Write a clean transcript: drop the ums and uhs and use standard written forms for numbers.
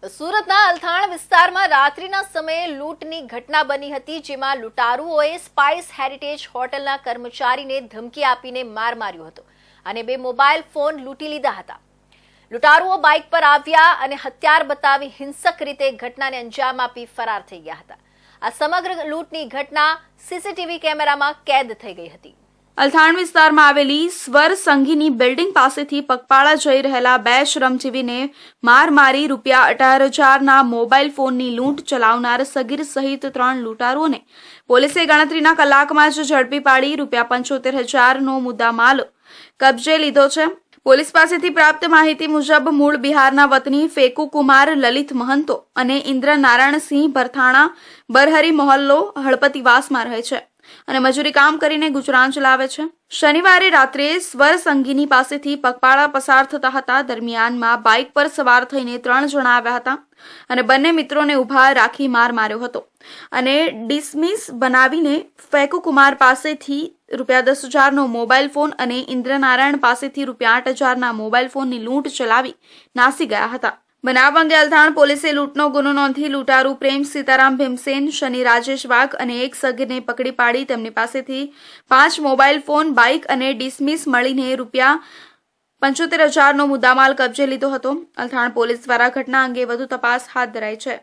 સુરતના અલથાણ વિસ્તારમાં રાત્રિના સમયે લૂંટની ઘટના બની હતી, જેમાં લૂંટારુઓએ સ્પાઇસ હેરિટેજ હોટલના કર્મચારીને ધમકી આપીને માર માર્યો હતો અને 2 મોબાઈલ ફોન લૂંટી લીધા હતા. લૂંટારુઓ બાઇક પર આવ્યા અને હથિયાર બતાવી હિંસક રીતે ઘટનાને અંજામ આપી ફરાર થઈ ગયા હતા. આ સમગ્ર લૂંટની ઘટના સીસીટીવી કેમેરામાં કેદ થઈ ગઈ હતી. અલથાણ વિસ્તારમાં આવેલી સ્વર સંઘીની બિલ્ડિંગ પાસેથી પગપાળા જઈ રહેલા 2 શ્રમજીવીને માર મારી ₹18,000ના મોબાઈલ ફોનની લૂંટ ચલાવનાર સગીર સહિત 3 લૂંટારુઓને પોલીસે ગણતરીના કલાકમાં જ ઝડપી પાડી ₹75,000નો મુદ્દામાલ કબજે લીધો છે. પોલીસ પાસેથી પ્રાપ્ત માહિતી મુજબ મૂળ બિહારના વતની ફેકુ કુમાર લલિત મહંતો અને ઇન્દ્ર નારાયણસિંહ ભરથાણા બરહરી મોહલ્લો હળપતિવાસમાં રહે છે અને મજૂરી કામ કરીને ગુજરાન ચલાવે છે. શનિવારે રાત્રે સ્વર સંગીની પાસેથી પગપાળા પસાર થતા હતા. દરમિયાનમાં બાઇક પર સવાર થઈને 3 જણા આવ્યા હતા અને બંને મિત્રોને ઉભા રાખી માર માર્યો હતો અને ડિસમિસ બનાવીને ફેકુ કુમાર પાસેથી ₹10,000નો મોબાઈલ ફોન અને ઇન્દ્રનારાયણ પાસેથી ₹8,000ના મોબાઈલ ફોનની લૂંટ ચલાવી નાસી ગયા હતા. બનાવ અંગે અલથાણ પોલીસે લૂંટનો ગુનો નોંધી લૂંટારૂ પ્રેમ સીતારામ ભીમસેન, શનિ રાજેશ વાઘ અને એક સગીરને પકડી પાડી તેમની પાસેથી 5 મોબાઈલ ફોન, બાઇક અને ડિસમિસ મળીને ₹75,000નો મુદ્દામાલ કબજે લીધો હતો. અલથાણ પોલીસ દ્વારા ઘટના અંગે વધુ તપાસ હાથ ધરાઈ છે.